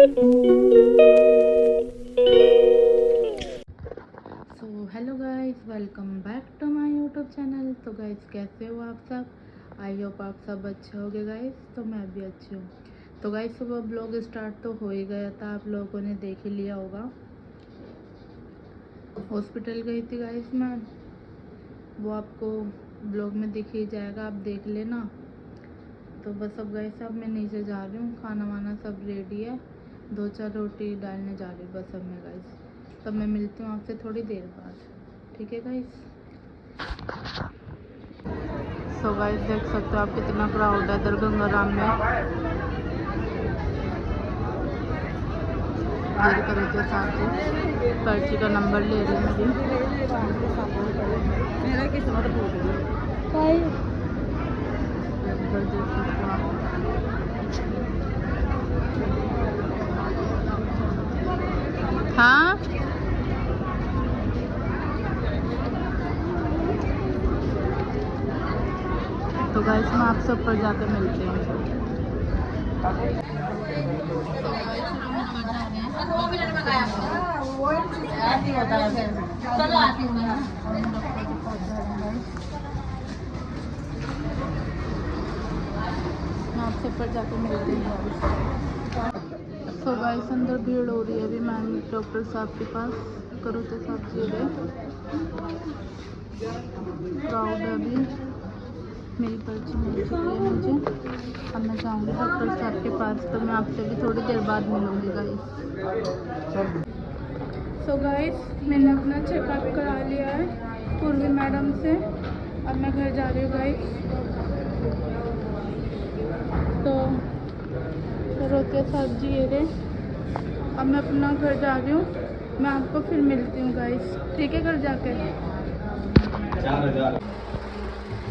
So hello guys, welcome back to my YouTube channel. तो guys कैसे हो आप सब? आई होप आप सब अच्छे होगे गाइस। तो मैं भी अच्छी हूँ। तो गाइस सुबह ब्लॉग स्टार्ट तो हो ही गया था, आप लोगों ने देख ही लिया होगा। हॉस्पिटल गई थी गाइस मैं, वो आपको ब्लॉग में दिख ही जाएगा, आप देख लेना। तो बस अब गाइस अब मैं नीचे जा रही हूँ, खाना वाना सब रेडी है, 2-4 रोटी डालने जा रही हूँ बस अब मैं गाइस। तब मैं मिलती हूँ आपसे थोड़ी देर बाद, ठीक है गाइस। सो गाइस देख सकते हो आप कितना क्राउड है इधर गंगाराम में। देर करो तो साथ पर्ची का नंबर ले रही मेरी। देख सकते हो आप। हाँ तो गाइस मैं आपसे ऊपर जाके मिलती हूँ। मैं आपसे ऊपर जाके मिलती हूँ। तो गाइस अंदर भीड़ हो रही है अभी, मैम डॉक्टर साहब के पास करो तो साहब जी रहे, क्राउड है अभी। मेरी पर्ची मिल चुकी है मुझे, अब मैं जाऊँगी डॉक्टर साहब के पास। तो मैं आपसे भी थोड़ी देर बाद मिलूँगी गाइस। सो गाइस मैंने अपना चेकअप करा लिया है पूर्वी मैडम से, अब मैं घर जा रही हूँ गाइस। तो रोते सब्जी ये रहे, अब मैं अपना घर जा रही हूँ, मैं आपको फिर मिलती हूँ गाइस, ठीक है घर जाके।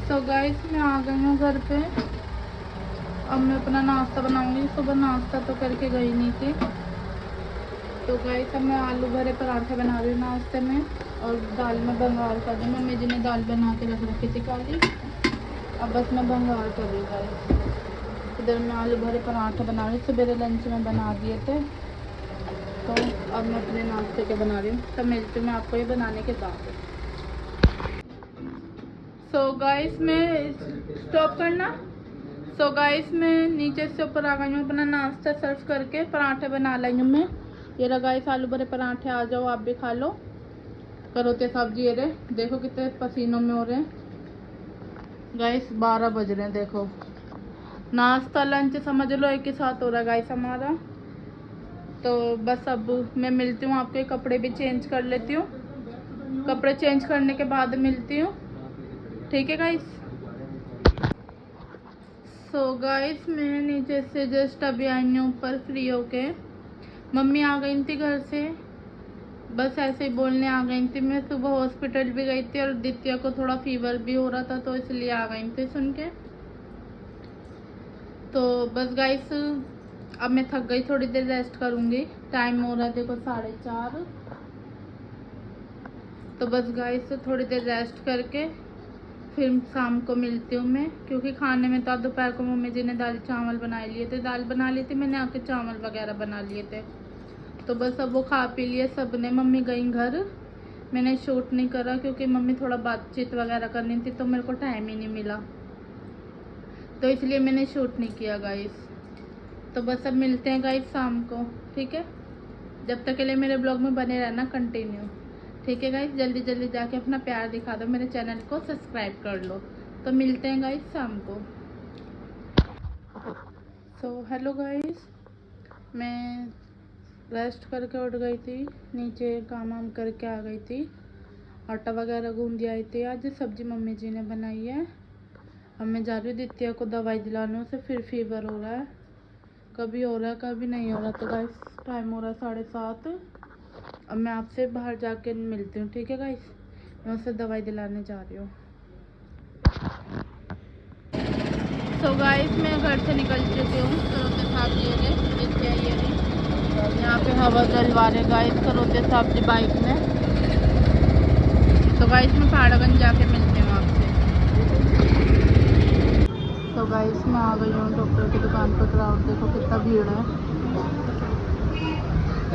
तो गाइस मैं आ गई हूँ घर पे, अब मैं अपना नाश्ता बनाऊंगी। सुबह नाश्ता तो करके गई नहीं थी। तो गाइस अब मैं आलू भरे पराठे बना रही हूँ नाश्ते में, और दाल में बंगार कर रही हूँ। मम्मी जी ने दाल बना के रख रखी थी काली, अब बस मैं बंगार कर रही हूँ गाइस। इधर मैं आलू भरे पराठे बना रही हूँ, सुबह लंच में बना दिए थे, तो अब मैं अपने नाश्ते के बना रही हूँ। तब मिलती हूँ मैं आपको ये बनाने के बाद। सो गाइस मैं स्टॉप करना। सो गाइस मैं नीचे से ऊपर आ गई हूँ, अपना नाश्ता सर्व करके पराठे बना लाई हूँ मैं। ये रहा गाइस आलू भरे पराठे, आ जाओ आप भी खा लो। करोते सब्जी ये रहे, देखो कितने पसीनों में हो रहे हैं गाइस। 12 बज रहे हैं, देखो नाश्ता लंच समझ लो एक ही साथ हो रहा है गाइस हमारा। तो बस अब मैं मिलती हूँ आपके, कपड़े भी चेंज कर लेती हूँ, कपड़े चेंज करने के बाद मिलती हूँ, ठीक है गाइस। सो गाइस मैं नीचे से जस्ट अभी आई हूँ ऊपर फ्री होके। मम्मी आ गई थी घर से, बस ऐसे ही बोलने आ गई थी। मैं सुबह हॉस्पिटल भी गई थी और दित्या को थोड़ा फीवर भी हो रहा था, तो इसलिए आ गई थी सुन के। तो बस गाइस अब मैं थक गई, थोड़ी देर रेस्ट करूँगी। टाइम हो रहा है देखो 4:30। तो बस गाइस थोड़ी देर रेस्ट करके फिर शाम को मिलती हूँ मैं, क्योंकि खाने में तो दोपहर को मम्मी जी ने दाल चावल बना लिए थे, दाल बना ली थी मैंने, आके चावल वगैरह बना लिए थे। तो बस अब वो खा पी लिए सब ने। मम्मी गई घर, मैंने शूट नहीं करा क्योंकि मम्मी थोड़ा बातचीत वगैरह करनी थी, तो मेरे को टाइम ही नहीं मिला, तो इसलिए मैंने शूट नहीं किया गाइस। तो बस अब मिलते हैं गाइस शाम को, ठीक है। जब तक के लिए मेरे ब्लॉग में बने रहना कंटिन्यू, ठीक है गाइस। जल्दी जल्दी जाके अपना प्यार दिखा दो, मेरे चैनल को सब्सक्राइब कर लो। तो मिलते हैं गाइस शाम को। सो हेलो गाइस, मैं रेस्ट करके उठ गई थी, नीचे काम वाम करके आ गई थी, आटा वगैरह गूंद आई थी। आज सब्जी मम्मी जी ने बनाई है। अब मैं जा रही हूँ दित्या को दवाई दिलाने, उसे फिर फीवर हो रहा है, कभी हो रहा है कभी नहीं हो रहा। तो गाइस टाइम हो रहा है 7:30। अब मैं आपसे बाहर जाके मिलती हूँ, ठीक है गाइस। मैं उसे दवाई दिलाने जा रही हूँ। सो गाइस मैं घर से निकल चुकी हूँ, करोते साहब जी ने दित्या ये यहाँ पे हवा जलवा रहे गाइस करोते साहब जी बाइक में। तो गाइस मैं पहाड़गंज जाके मिलती हूँ आपसे। तो गाइस मैं आ गई हूँ डॉक्टर की दुकान पर, क्राउड देखो कितना भीड़ है। तो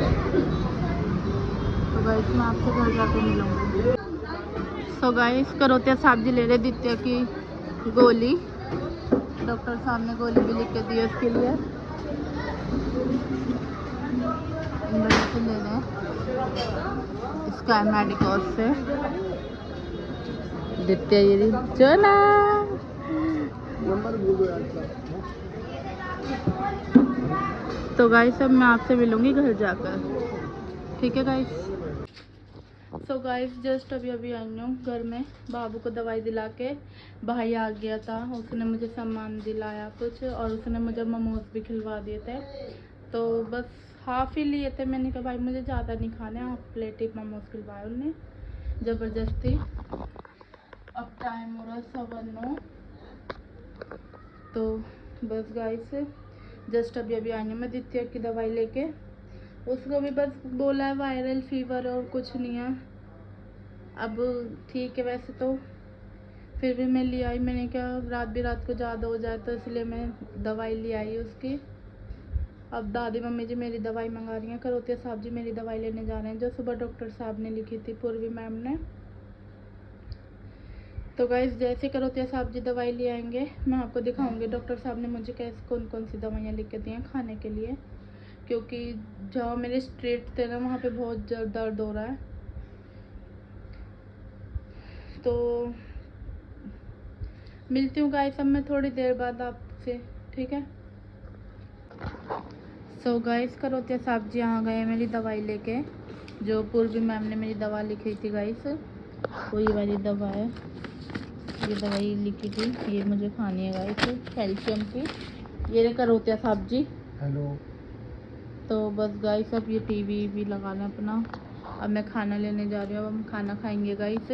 गाइस मैं आपसे घर जाके मिलूंगी। सो गाइस करोतिया साहब जी ले रहे दित्य की गोली। डॉक्टर साहब ने गोली भी लिख के दी है उसके लिए। मेडिसिन ले रहे हैं स्काई मेडिकल से। दित्य ये चला तो गाइस अब मैं आपसे मिलूंगी घर जाकर, ठीक है गाइस। सो गाइस जस्ट अभी आई हूँ घर में। बाबू को दवाई दिला के भाई आ गया था, उसने मुझे सामान दिलाया कुछ और उसने मुझे मोमोज भी खिलवा दिए थे। तो बस हाफ ही लिए थे। मैंने कहा भाई मुझे ज़्यादा नहीं खाने, हाफ प्लेट ही मोमोज खिलवाए उन्हें ज़बरदस्ती। अब टाइम हो रहा 9:15। तो बस गाइस जस्ट अभी आई हूँ मैं दित्य की दवाई लेके। उसको भी बस बोला है वायरल फीवर और कुछ नहीं है। अब ठीक है वैसे तो, फिर भी मैं ले आई। मैंने क्या रात को ज़्यादा हो जाए तो इसलिए मैं दवाई ले आई उसकी। अब दादी मम्मी जी मेरी दवाई मंगा रही हैं, करोतिया साहब जी मेरी दवाई लेने जा रहे हैं जो सुबह डॉक्टर साहब ने लिखी थी, पूर्वी मैम ने। तो गाइस जैसे करोतिया साहब जी दवाई ले आएंगे मैं आपको दिखाऊंगी डॉक्टर साहब ने मुझे कैसे कौन सी दवाइयाँ लिख के दी हैं खाने के लिए, क्योंकि जहाँ मेरे स्ट्रेट थे ना वहाँ पे बहुत दर्द हो रहा है। तो मिलती हूँ गाइस अब मैं थोड़ी देर बाद आपसे, ठीक है। सो गाइस करोतिया साहब जी आ गए मेरी दवाई लेके, जो पूर्वी मैम ने मेरी दवा लिखी थी गाइस, वो ये वाली दवा है। ये दवाई लिखी थी, ये मुझे खानी है गाइस कैल्शियम की। ये रहे करोतिया साहब जी। हेलो। तो बस गाइस अब ये टीवी भी लगा लें अपना। अब मैं खाना लेने जा रही हूँ, अब हम खाना खाएंगे गाइस।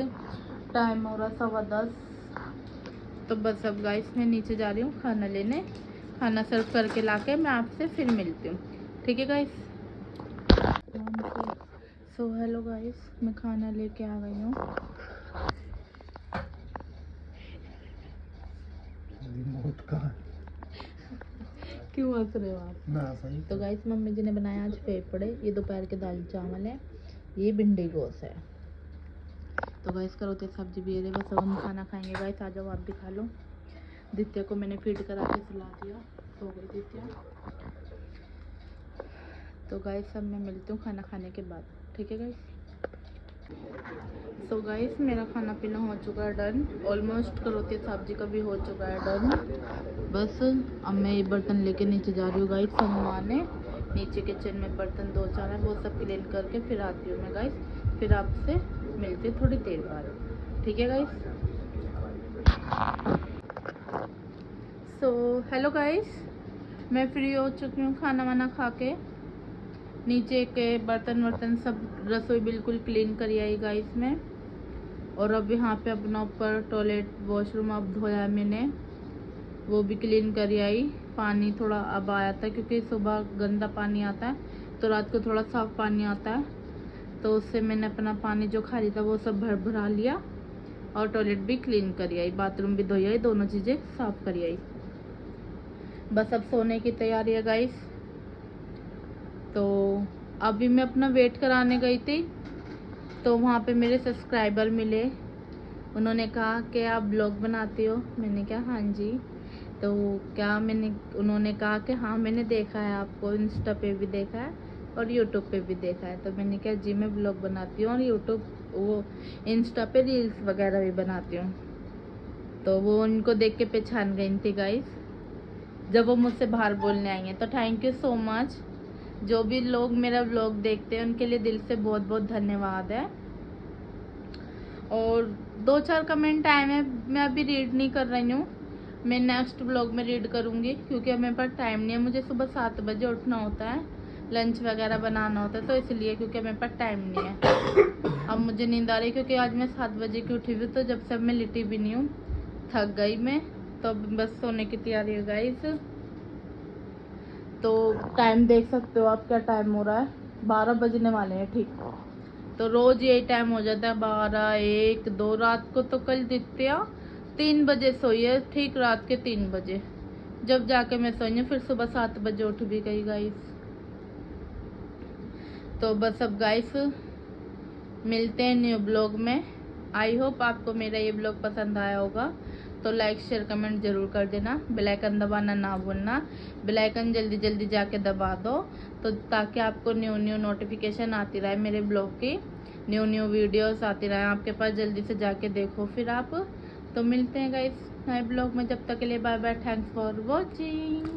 टाइम हो रहा 10:15। तो बस अब गाइस मैं नीचे जा रही हूँ खाना लेने। खाना सर्व करके लाके मैं आपसे फिर मिलती हूँ, ठीक है गाइस। सो हेलो गाइस मैं खाना लेके आ गई हूँ। रिमोट का क्यों हंस रहे हो आप? ना सही। तो गाइस मम्मी जी ने बनाया आज फेफड़े। ये दोपहर के दाल चावल है, ये भिंडी गोश्त है। तो गाइस करोतिया सब्जी भी है, बस अब हम खाना खाएंगे गाइस। आ जाओ आप भी खा लो। दित्य को मैंने फीड करा के सुला दिया, सो गई दित्य। तो गाइस अब मैं मिलती हूँ खाना खाने के बाद, ठीक है गाइस। सो गाइस मेरा खाना पीना हो चुका है डन, ऑलमोस्ट करोतिया सब्जी का भी हो चुका है डन। बस अब मैं ये बर्तन लेके नीचे जा रही हूँ गाइस संगवाने। नीचे किचन में बर्तन 2-4 है, वो सब क्लीन करके फिर आती हूँ मैं गाइस। फिर आपसे मिलती हूँ थोड़ी देर बाद, ठीक है गाइस। सो हेलो गाइस मैं फ्री हो चुकी हूँ खाना वाना खा के। नीचे के बर्तन वर्तन सब रसोई बिल्कुल क्लीन करी आई गाइस में। और अब यहाँ पे अपना ऊपर टॉयलेट वॉशरूम अब धोया मैंने, वो भी क्लीन करी आई। पानी थोड़ा अब आया था क्योंकि सुबह गंदा पानी आता है तो रात को थोड़ा साफ पानी आता है, तो उससे मैंने अपना पानी जो खाली था वो सब भरा लिया। और टॉयलेट भी क्लीन करी आई, बाथरूम भी धोई आई, दोनों चीज़ें साफ करी आई। बस अब सोने की तैयारी है गाइस। तो अभी मैं अपना वेट कराने गई थी तो वहाँ पे मेरे सब्सक्राइबर मिले। उन्होंने कहा कि आप ब्लॉग बनाती हो, मैंने कहा हाँ जी। तो उन्होंने कहा कि हाँ मैंने देखा है आपको, इंस्टा पे भी देखा है और यूट्यूब पे भी देखा है। तो मैंने कहा जी मैं ब्लॉग बनाती हूँ और यूट्यूब वो इंस्टा पे रील्स वगैरह भी बनाती हूँ। तो वो उनको देख के पहचान गई थी गाइस जब वो मुझसे बाहर बोलने आई हैं। तो थैंक यू सो मच। जो भी लोग मेरा व्लॉग देखते हैं उनके लिए दिल से बहुत बहुत धन्यवाद है। और 2-4 कमेंट आए हैं, मैं अभी रीड नहीं कर रही हूँ, मैं नेक्स्ट व्लॉग में रीड करूँगी क्योंकि अब मेरे पास टाइम नहीं है। मुझे सुबह 7 बजे उठना होता है, लंच वगैरह बनाना होता है, तो इसलिए क्योंकि मेरे पास टाइम नहीं है। अब मुझे नींद आ रही है क्योंकि आज मैं 7 बजे की उठी हुई, तो जब से मैं लिटी भी नहीं हूँ, थक गई मैं। तो बस सोने की तैयारी है गाइस। तो टाइम देख सकते हो आप क्या टाइम हो रहा है, 12 बजने वाले हैं ठीक। तो रोज़ यही टाइम हो जाता है, 12, 1, 2। रात को तो कल दित्या 3 बजे सोई है, ठीक रात के 3 बजे जब जाके मैं सोई हूँ। फिर सुबह 7 बजे उठ भी गई गाइस। तो बस अब गाइस मिलते हैं न्यू ब्लॉग में। आई होप आपको मेरा ये ब्लॉग पसंद आया होगा, तो लाइक शेयर कमेंट ज़रूर कर देना। बेल आइकन दबाना ना भूलना, बेल आइकन जल्दी जल्दी जाके दबा दो, तो ताकि आपको न्यू नोटिफिकेशन आती रहे, मेरे ब्लॉग की न्यू वीडियोस आती रहे आपके पास, जल्दी से जाके देखो फिर आप। तो मिलते हैं गाइस नए ब्लॉग में, जब तक के लिए bye bye, thanks for watching.